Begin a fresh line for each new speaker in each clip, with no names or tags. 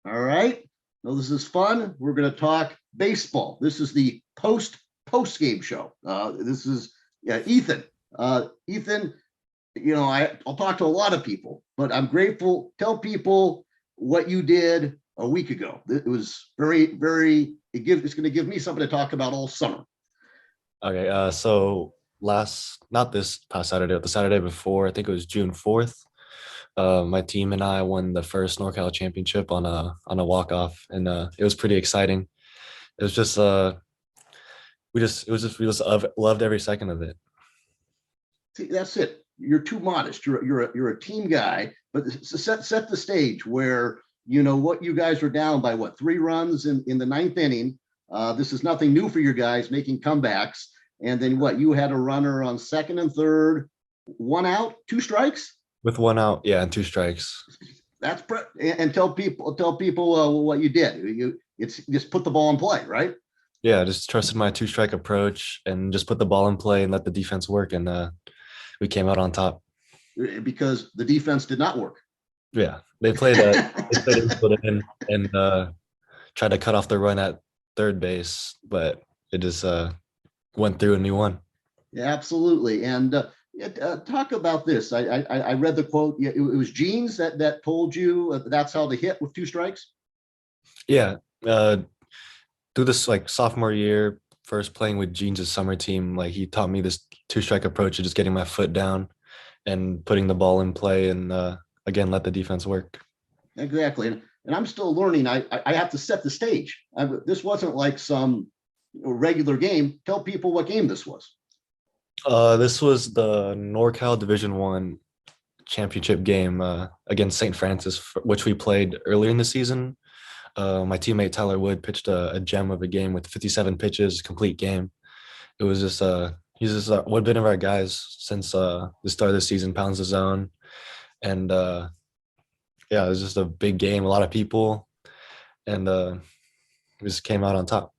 All right. No, this is fun. We're going to talk baseball. This is the post game show. This is Ethan. Ethan, I'll talk to a lot of people, but I'm grateful. Tell people what you did a week ago. It was it's going to give me something to talk about all summer.
Okay, so not this past Saturday, but the Saturday before, I think it was June 4th. My team and I won the first NorCal Championship on a walk-off, and it was pretty exciting. It was just we just loved every second of it.
See, that's it. You're too modest. You're a team guy, but set the stage where what you guys were down by 3 runs in the ninth inning. This is nothing new for your guys making comebacks. And then you had a runner on second and third, 1 out, 2 strikes.
With 1 out, yeah, and 2 strikes.
And tell people what you did. It's just put the ball in play, right?
Yeah, I just trusted my 2-strike approach and just put the ball in play and let the defense work, and we came out on top.
Because the defense did not work.
Yeah, they played in and tried to cut off the run at third base, but it just went through and we won.
Yeah, absolutely. And talk about this. I read the quote. It was Jeans that told you that's how to hit with 2 strikes.
Yeah, through this sophomore year, first playing with Jeans' summer team, he taught me this 2-strike approach of just getting my foot down and putting the ball in play and again let the defense work.
Exactly. And I'm still learning. I have to set the stage. This wasn't like some regular game. Tell people what game this was.
This was the NorCal Division I championship game against St. Francis, which we played earlier in the season. My teammate Tyler Wood pitched a gem of a game with 57 pitches, complete game. It was just he's just one of our guys since the start of the season, pounds the zone, and yeah, it was just a big game, a lot of people, and we just came out on top.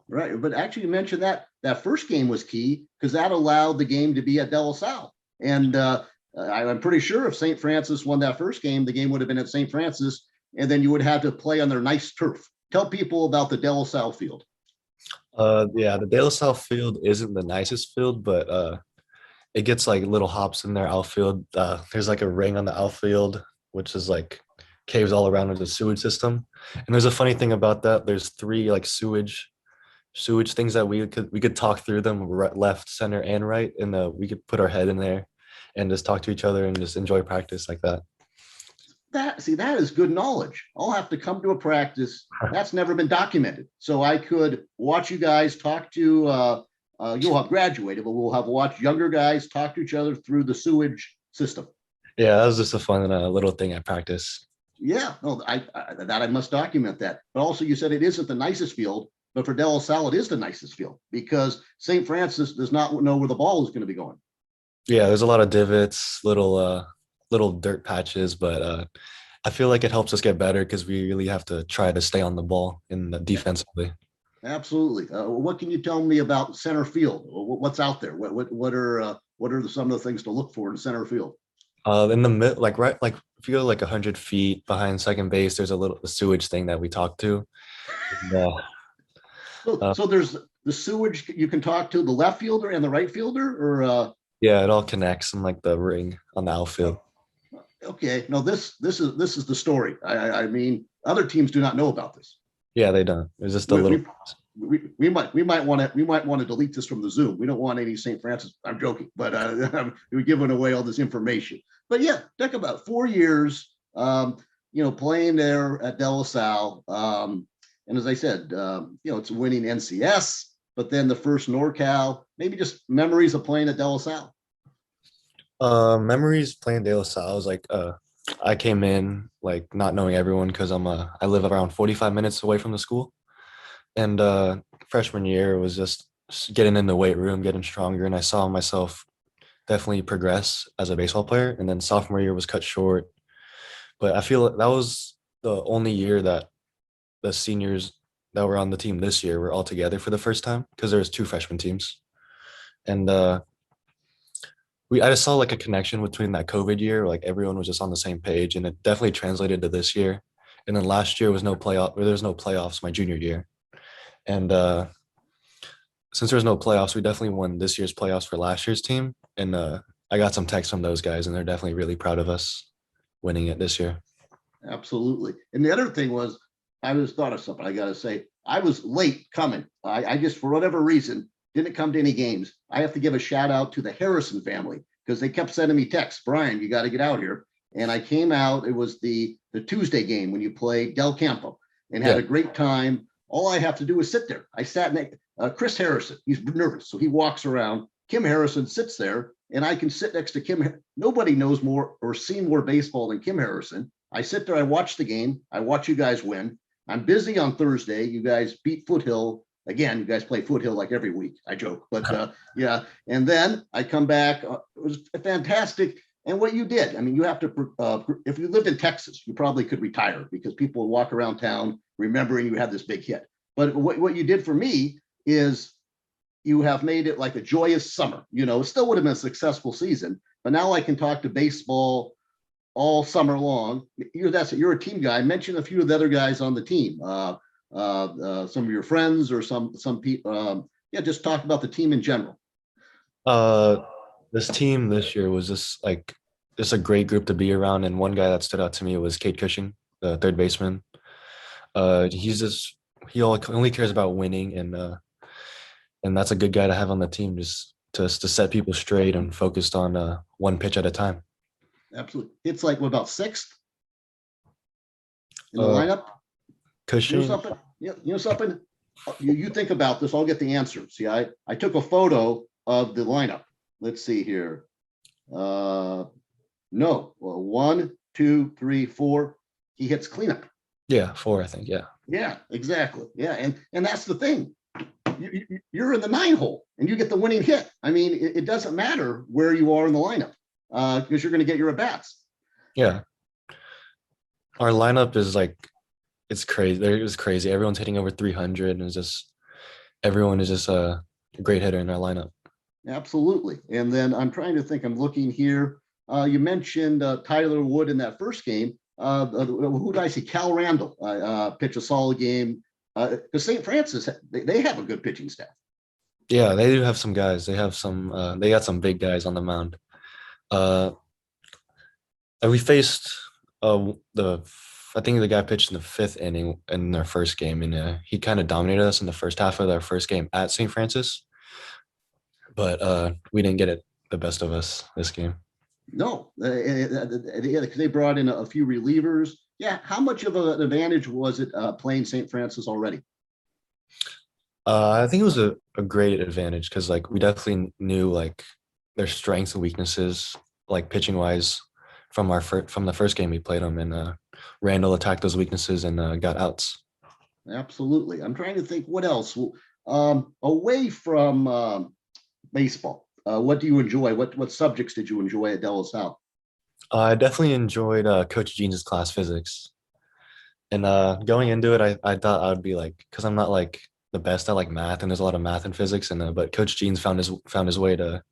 Right, but actually, you mentioned that first game was key because that allowed the game to be at De La Salle, and I'm pretty sure if St. Francis won that first game, the game would have been at St. Francis, and then you would have to play on their nice turf. Tell people about the De La Salle field.
Yeah, the De La Salle field isn't the nicest field, but it gets little hops in their outfield. There's a ring on the outfield, which is caves all around with a sewage system. And there's a funny thing about that. There's 3 sewage things that we could talk through them, left, center, and right, and we could put our head in there and just talk to each other and just enjoy practice like that.
That is good knowledge. I'll have to come to a practice that's never been documented, so I could watch you guys talk to. You'll have graduated, but we'll have watched younger guys talk to each other through the sewage system.
Yeah, that was just a fun little thing at practice.
Yeah, no, I must document that. But also, you said it isn't the nicest field, but for De La Salle, it is the nicest field because St. Francis does not know where the ball is going to be going.
Yeah, there's a lot of divots, little dirt patches, but I feel like it helps us get better because we really have to try to stay on the ball in the defensively.
Absolutely. What can you tell me about center field? What's out there? What are some of the things to look for in center field?
In the mid, if you go 100 feet behind second base, there's a sewage thing that we talk to. And,
so there's the sewage you can talk to the left fielder and the right fielder, or
yeah, it all connects in the ring on the outfield.
Okay, no, this is the story. I mean, other teams do not know about this.
Yeah, they don't. It's just a little.
We might want to delete this from the Zoom. We don't want any St. Francis. I'm joking, but we're giving away all this information. But yeah, talk about 4 years, playing there at De La Salle. And as I said, it's winning NCS, but then the first NorCal. Maybe just memories of playing at De La Salle.
Memories playing De La Salle was I came in not knowing everyone because I live around 45 minutes away from the school, and freshman year was just getting in the weight room, getting stronger, and I saw myself definitely progress as a baseball player. And then sophomore year was cut short, but I feel that was the only year that the seniors that were on the team this year were all together for the first time because there was 2 freshman teams, and I just saw a connection between that COVID year, everyone was just on the same page, and it definitely translated to this year. And then last year was no playoff, or there was no playoffs my junior year. And since there was no playoffs, we definitely won this year's playoffs for last year's team. And I got some texts from those guys, and they're definitely really proud of us winning it this year.
Absolutely. And the other thing was, I just thought of something. I got to say, I was late coming. I just, for whatever reason, didn't come to any games. I have to give a shout out to the Harrison family because they kept sending me texts. Brian, you got to get out here. And I came out. It was the Tuesday game when you play Del Campo and had a great time. All I have to do is sit there. I sat next Chris Harrison. He's nervous, so he walks around. Kim Harrison sits there, and I can sit next to Kim. Nobody knows more or seen more baseball than Kim Harrison. I sit there. I watch the game. I watch you guys win. I'm busy on Thursday. You guys beat Foothill. Again, you guys play Foothill like every week. I joke, but yeah. And then I come back. It was fantastic. And what you did, I mean, you have to, if you lived in Texas, you probably could retire because people would walk around town remembering you had this big hit. But what you did for me is you have made it like a joyous summer. You know, it still would have been a successful season, but now I can talk to baseball all summer long. You're a team guy. Mention a few of the other guys on the team, some of your friends or some people. Yeah, just talk about the team in general.
This team this year was just a great group to be around. And one guy that stood out to me was Cade Cushing, the third baseman. He only cares about winning, and that's a good guy to have on the team, just to set people straight and focused on one pitch at a time.
Absolutely. It's like, what about sixth in the lineup?
Cushing.
You know something? You think about this. I'll get the answer. See, I took a photo of the lineup. Let's see here. No. Well, 1, 2, 3, 4. He hits cleanup.
Yeah, 4, I think. Yeah.
Yeah, exactly. Yeah, and that's the thing. You're in the 9 hole and you get the winning hit. I mean, it doesn't matter where you are in the lineup because you're going to get your at bats.
Yeah. Our lineup is it's crazy. It was crazy. Everyone's hitting over 300, and everyone is just a great hitter in our lineup.
Absolutely. And then I'm trying to think. I'm looking here. You mentioned Tyler Wood in that first game. Who did I see? Cal Randall pitch a solid game. Because St. Francis, they have a good pitching staff.
Yeah, they do have some guys. They got some big guys on the mound. We faced I think the guy pitched in the 5th inning in their first game, and he kind of dominated us in the first half of their first game at St. Francis. But we didn't get the best of us this game. No,
because they brought in a few relievers. Yeah, how much of an advantage was it playing St. Francis already?
I think it was a great advantage because we definitely knew their strengths and weaknesses, pitching wise, from the first game we played them, and Randall attacked those weaknesses and got outs.
Absolutely. I'm trying to think what else away from baseball. What do you enjoy? What subjects did you enjoy at De La Salle?
I definitely enjoyed Coach Jean's class, physics. And going into it, I thought I would be because I'm not the best at math, and there's a lot of math and physics, but Coach Jean's found his way to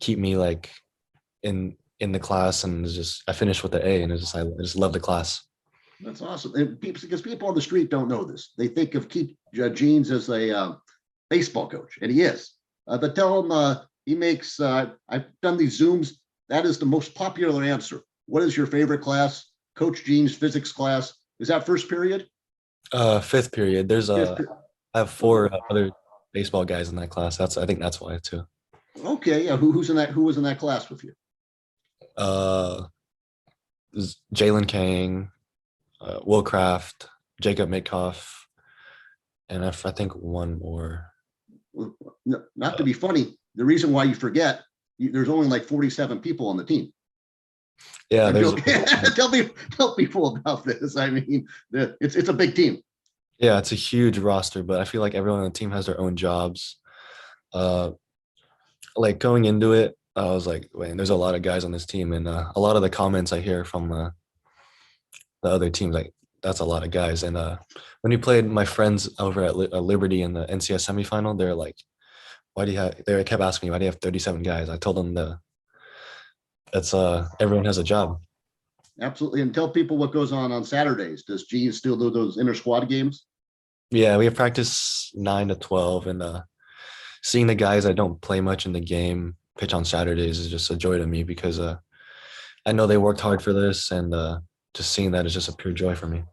keep me in the class, and I finished with the A, and I just love the class.
That's awesome. And because people on the street don't know this, they think of Keith Jeans as a baseball coach, and he is. But tell him he makes. I've done these Zooms. That is the most popular answer. What is your favorite class? Coach Jean's physics class. Is that first period?
5th period. I have 4 other baseball guys in that class. I think that's why too.
Okay. Yeah. Who was in that class with you?
Jalen Kang, Will Kraft, Jacob Mitkoff, and I think one more.
Not to be funny, the reason why you forget, there's only 47 people on the team.
Yeah,
tell people about this. I mean, it's a big team.
Yeah, it's a huge roster, but I feel like everyone on the team has their own jobs. Going into it, I was like, wait, there's a lot of guys on this team, and a lot of the comments I hear from the other teams, that's a lot of guys. And when you played my friends over at Liberty in the NCS semifinal, they're like, they kept asking me, why do you have 37 guys? I told them that's everyone has a job.
Absolutely. And tell people what goes on Saturdays. Does Gene still do those inter squad games?
Yeah, we have practice 9 to 12, and seeing the guys that don't play much in the game pitch on Saturdays is just a joy to me because I know they worked hard for this, and just seeing that is just a pure joy for me.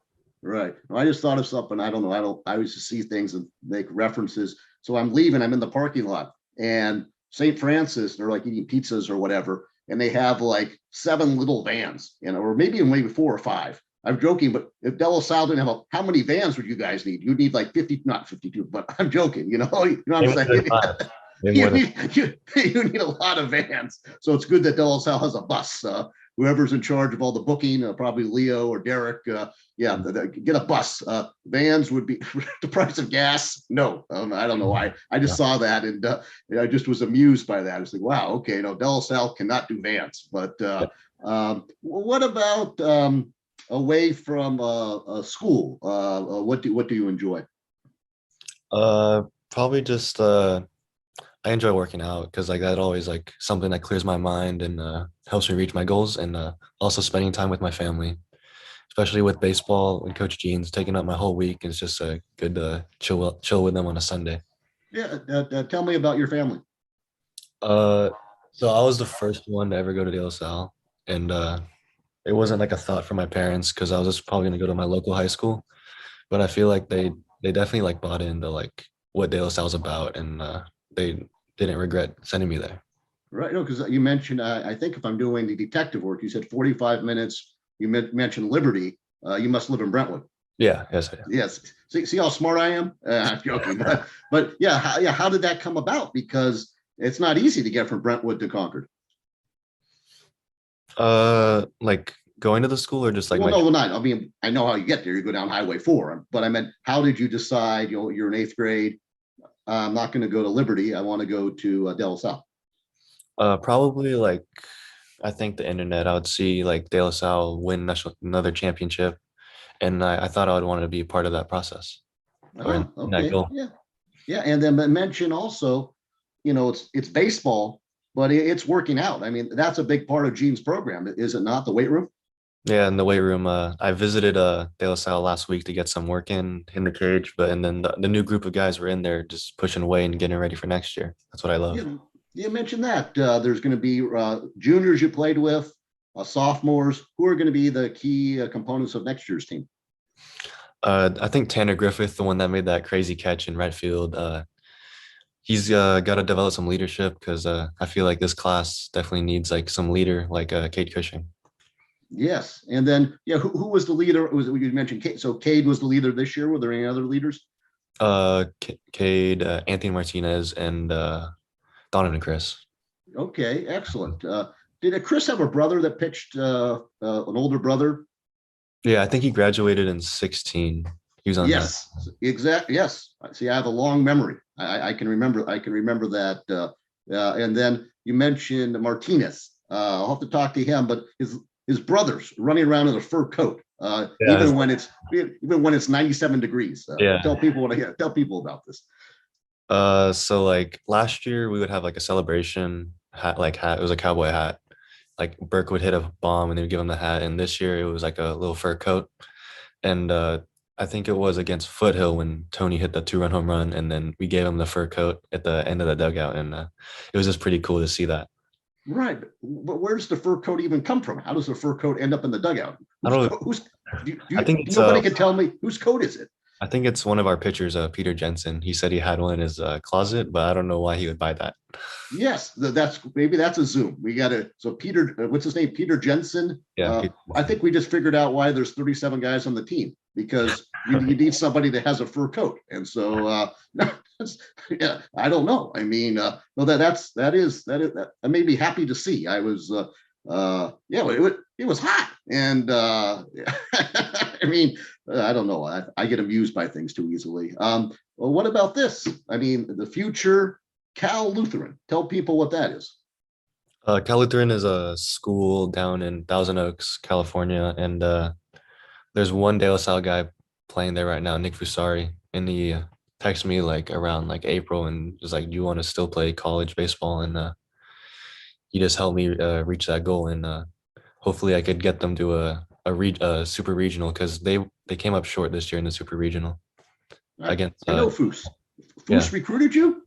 Right. Well, I just thought of something. I don't know. I always just see things and make references. So I'm leaving. I'm in the parking lot, and St. Francis, they're like eating pizzas or whatever, and they have like 7 little vans, or maybe 4 or 5. I'm joking, but if De La Salle didn't have how many vans would you guys need? You'd need like 50, not 52, but I'm joking. You know what I'm saying? you, need, you need a lot of vans. So it's good that De La Salle has a bus. Whoever's in charge of all the booking, probably Leo or Derek, get a bus. Vans would be the price of gas. No, I don't know why. I just saw that, and I just was amused by that. I was like, wow, okay, no, De La Salle cannot do vans. But what about away from school? What do you enjoy?
Probably just I enjoy working out because like that always like something that clears my mind and helps me reach my goals, and also spending time with my family, especially with baseball and Coach Gene's taking up my whole week. It's just a good chill with them on a Sunday.
Yeah, tell me about your family.
Uh, so I was the first one to ever go to De La Salle, and it wasn't like a thought from my parents because I was just probably gonna go to my local high school, but I feel like they definitely like bought into like what De La Salle's about, and they didn't regret sending me there.
Right. No, because you mentioned, I think if I'm doing the detective work, you said 45 minutes. You mentioned Liberty. You must live in Brentwood.
Yeah, yes, I am.
Yes. See how smart I am? I'm joking. But yeah, how did that come about? Because it's not easy to get from Brentwood to Concord.
Like going to the school or just like
well, no, not. I mean, I know how you get there. You go down Highway 4, but I meant, how did you decide? You're in 8th grade. I'm not going to go to Liberty. I want to go to De La Salle.
Probably like I think the internet. I would see like De La Salle win another championship, and I thought I would want to be a part of that process or in that
Okay.
goal.
Yeah. Yeah. And then mention also, it's baseball, but it's working out. I mean, that's a big part of Gene's program, is it not? The weight room?
Yeah, in the weight room. I visited De La Salle last week to get some work in the cage, but and then the new group of guys were in there just pushing away and getting ready for next year. That's what I love.
Yeah, you mentioned that there's going to be juniors you played with, sophomores. Who are going to be the key components of next year's team?
I think Tanner Griffith, the one that made that crazy catch in right field, he's got to develop some leadership because I feel like this class definitely needs like some leader like Cade Cushing.
Yes, and then who was the leader? Was you mentioned Cade? So Cade was the leader this year. Were there any other leaders?
Cade, Anthony Martinez, and Donovan Chris.
Okay, excellent. Did Chris have a brother that pitched? An older brother?
Yeah, I think he graduated in 16. He was on that.
Yes, exactly. Yes. See, I have a long memory. I can remember. I can remember that. And then you mentioned Martinez. I'll have to talk to him, but his brother's running around in a fur coat, even when it's 97 degrees.
Yeah.
Tell people tell people about this.
So like last year we would have like a celebration hat, like hat. It was a cowboy hat. Like Burke would hit a bomb and they would give him the hat. And this year it was like a little fur coat. And I think it was against Foothill when Tony hit the 2-run home run, and then we gave him the fur coat at the end of the dugout, and it was just pretty cool to see that.
Right, but where does the fur coat even come from? How does the fur coat end up in the dugout? I think nobody can tell me whose coat is it.
I think it's one of our pitchers, Peter Jensen. He said he had one in his closet, but I don't know why he would buy that.
Yes, maybe that's a Zoom. We got to. So Peter, what's his name? Peter Jensen.
Yeah.
I think we just figured out why there's 37 guys on the team, because you need somebody that has a fur coat. And so, yeah, I don't know. I mean, no, that I may be happy to see. I was, it was hot, and I mean, I don't know. I get amused by things too easily. Well, what about this? I mean, the future Cal Lutheran. Tell people what that is.
Cal Lutheran is a school down in Thousand Oaks, California, and there's one De La Salle guy playing there right now, Nick Fusari, and he texted me like around like April and was like, "Do you want to still play college baseball?" And he just helped me reach that goal, and hopefully I could get them to a super regional because they came up short this year in the super regional
I,
against
I know Foose.
yeah.
Foose recruited you?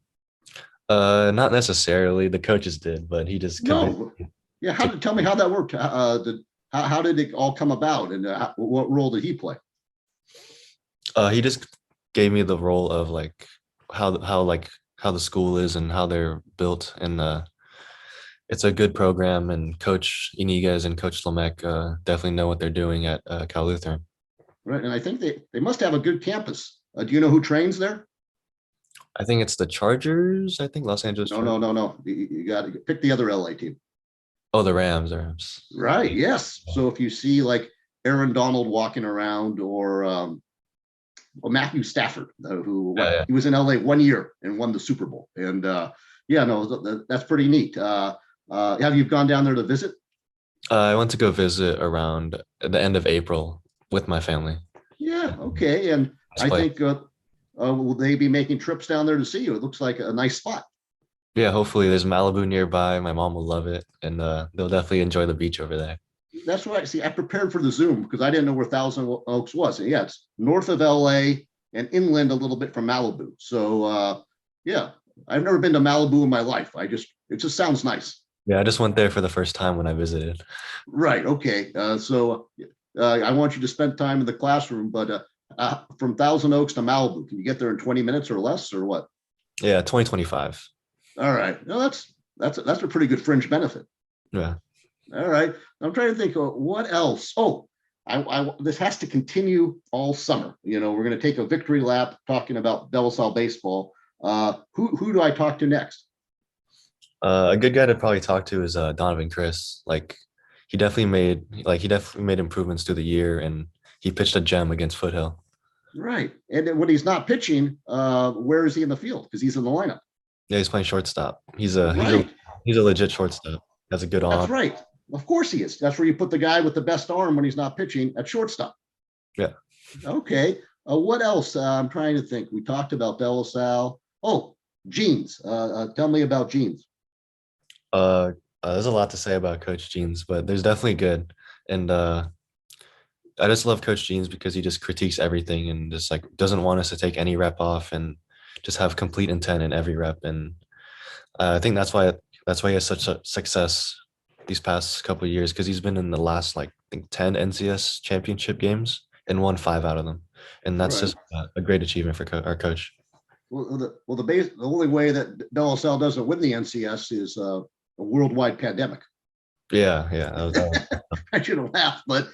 Not necessarily. The coaches did, but he just convinced
No.
me
Yeah.
to.
Tell me how that worked. How did it all come about, and what role did he play?
He just gave me the role of like how the school is and how they're built, and it's a good program. And Coach Iniguez and Coach Lamek definitely know what they're doing at Cal Lutheran.
Right. And I think they must have a good campus. Do you know who trains there?
I think it's the Chargers. I think Los Angeles
No,
Chargers.
no, no, no. You got to pick the other LA team.
Oh, the Rams. The Rams.
Right. Yes. So if you see like Aaron Donald walking around, or Matthew Stafford,
Yeah, yeah.
he was in LA 1 year and won the Super Bowl. And yeah, no, that's pretty neat. Have you gone down there to visit?
I went to go visit around the end of April with my family.
Yeah. Okay. And
Nice
I
place.
think will they be making trips down there to see you? It looks like a nice spot.
Yeah, hopefully there's Malibu nearby. My mom will love it, and they'll definitely enjoy the beach over there.
That's what I see. I prepared for the Zoom because I didn't know where Thousand Oaks was. And yeah, it's north of LA and inland a little bit from Malibu. So yeah, I've never been to Malibu in my life. It just sounds nice.
Yeah, I just went there for the first time when I visited.
Right. Okay. So I want you to spend time in the classroom, but from Thousand Oaks to Malibu, can you get there in 20 minutes or less, or what?
Yeah, 2025.
All right. No, that's a pretty good fringe benefit.
Yeah.
All right. I'm trying to think of what else. Oh, this has to continue all summer. We're going to take a victory lap talking about De La Salle baseball. Who do I talk to next?
A good guy to probably talk to is Donovan Chris. Like he definitely made improvements through the year, and he pitched a gem against Foothill.
Right. And then when he's not pitching, where is he in the field? Because he's in the lineup.
Yeah, he's playing shortstop.
Right.
He's a legit shortstop. Has a good
That's
arm.
right. Of course he is. That's where you put the guy with the best arm when he's not pitching at shortstop.
Yeah.
Okay. What else? I'm trying to think. We talked about De La Salle. Oh, Jeans. Tell me about Jeans.
There's a lot to say about Coach Jeans, but there's definitely good. And I just love Coach Jeans because he just critiques everything and just like doesn't want us to take any rep off and just have complete intent in every rep. And I think that's why he has such a success these past couple of years, because he's been in the last like I think 10 NCS championship games and won 5 out of them. And that's
Right.
just a great achievement for our coach.
The only way that De La Salle doesn't win the NCS is a worldwide pandemic.
Yeah, yeah. That
I shouldn't laugh, but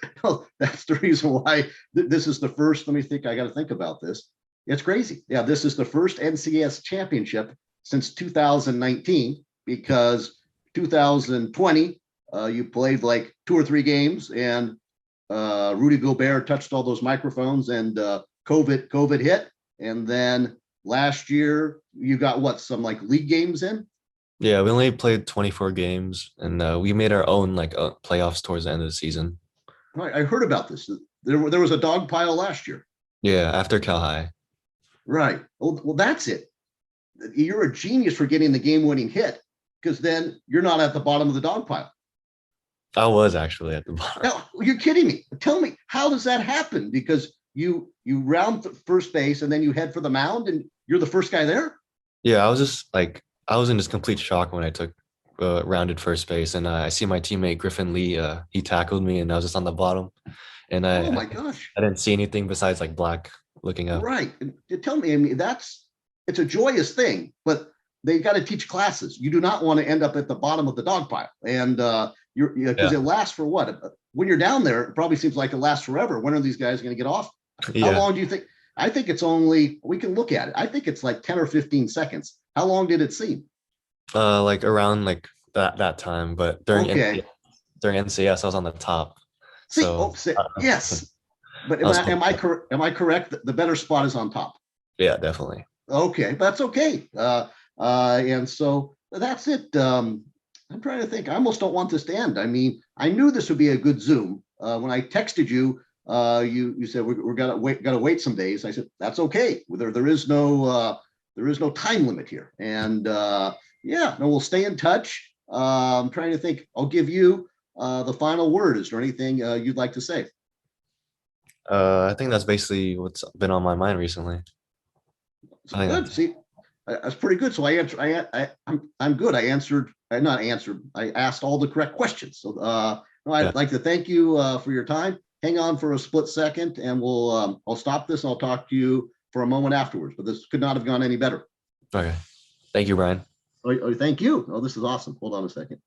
that's the reason why this is the first. Let me think. I got to think about this. It's crazy. Yeah, this is the first NCS championship since 2019, because 2020 you played like 2 or 3 games, and Rudy Gobert touched all those microphones, and COVID hit, and then last year you got some like league games in.
Yeah, we only played 24 games, and we made our own like playoffs towards the end of the season.
Right, I heard about this. There was a dog pile last year.
Yeah, after Cal High.
Right. Well, that's it. You're a genius for getting the game-winning hit, because then you're not at the bottom of the dog pile.
I was actually at the bottom.
No, you're kidding me. Tell me, how does that happen? Because you round first base and then you head for the mound and you're the first guy there?
Yeah, I was in just complete shock when I took rounded first base, and I see my teammate Griffin Lee. He tackled me, and I was just on the bottom, and
Oh my gosh.
I didn't see anything besides like black looking up.
Right. And tell me, I mean, it's a joyous thing, but they got to teach classes. You do not want to end up at the bottom of the dog pile. And because it lasts for what? When you're down there, it probably seems like it lasts forever. When are these guys going to get off? How
Yeah,
long do you think? I think it's only, we can look at it. I think it's like 10 or 15 seconds. How long did it seem?
like around like that time, but
Okay.
during NCS, I was on the top.
See,
So
yes. But
I was
am I correct that the better spot is on top?
yeah, definitely.
Okay, but that's okay. And so that's it. I'm trying to think. I almost don't want this to end. I mean, I knew this would be a good Zoom. When I texted you, you said we're gotta wait some days. I said that's okay. There is no time limit here. And yeah, no, we'll stay in touch. I'm trying to think. I'll give you the final word. Is there anything you'd like to say?
I think that's basically what's been on my mind recently.
So
I think
good.
that's
See, that's pretty good. So I answer. I'm good. I answered. I not answered. I asked all the correct questions. So no,
yeah.
I'd like to thank you for your time. Hang on for a split second, and I'll stop this. And I'll talk to you for a moment afterwards. But this could not have gone any better.
Okay. Thank you, Brian.
Thank you. Oh, this is awesome. Hold on a second.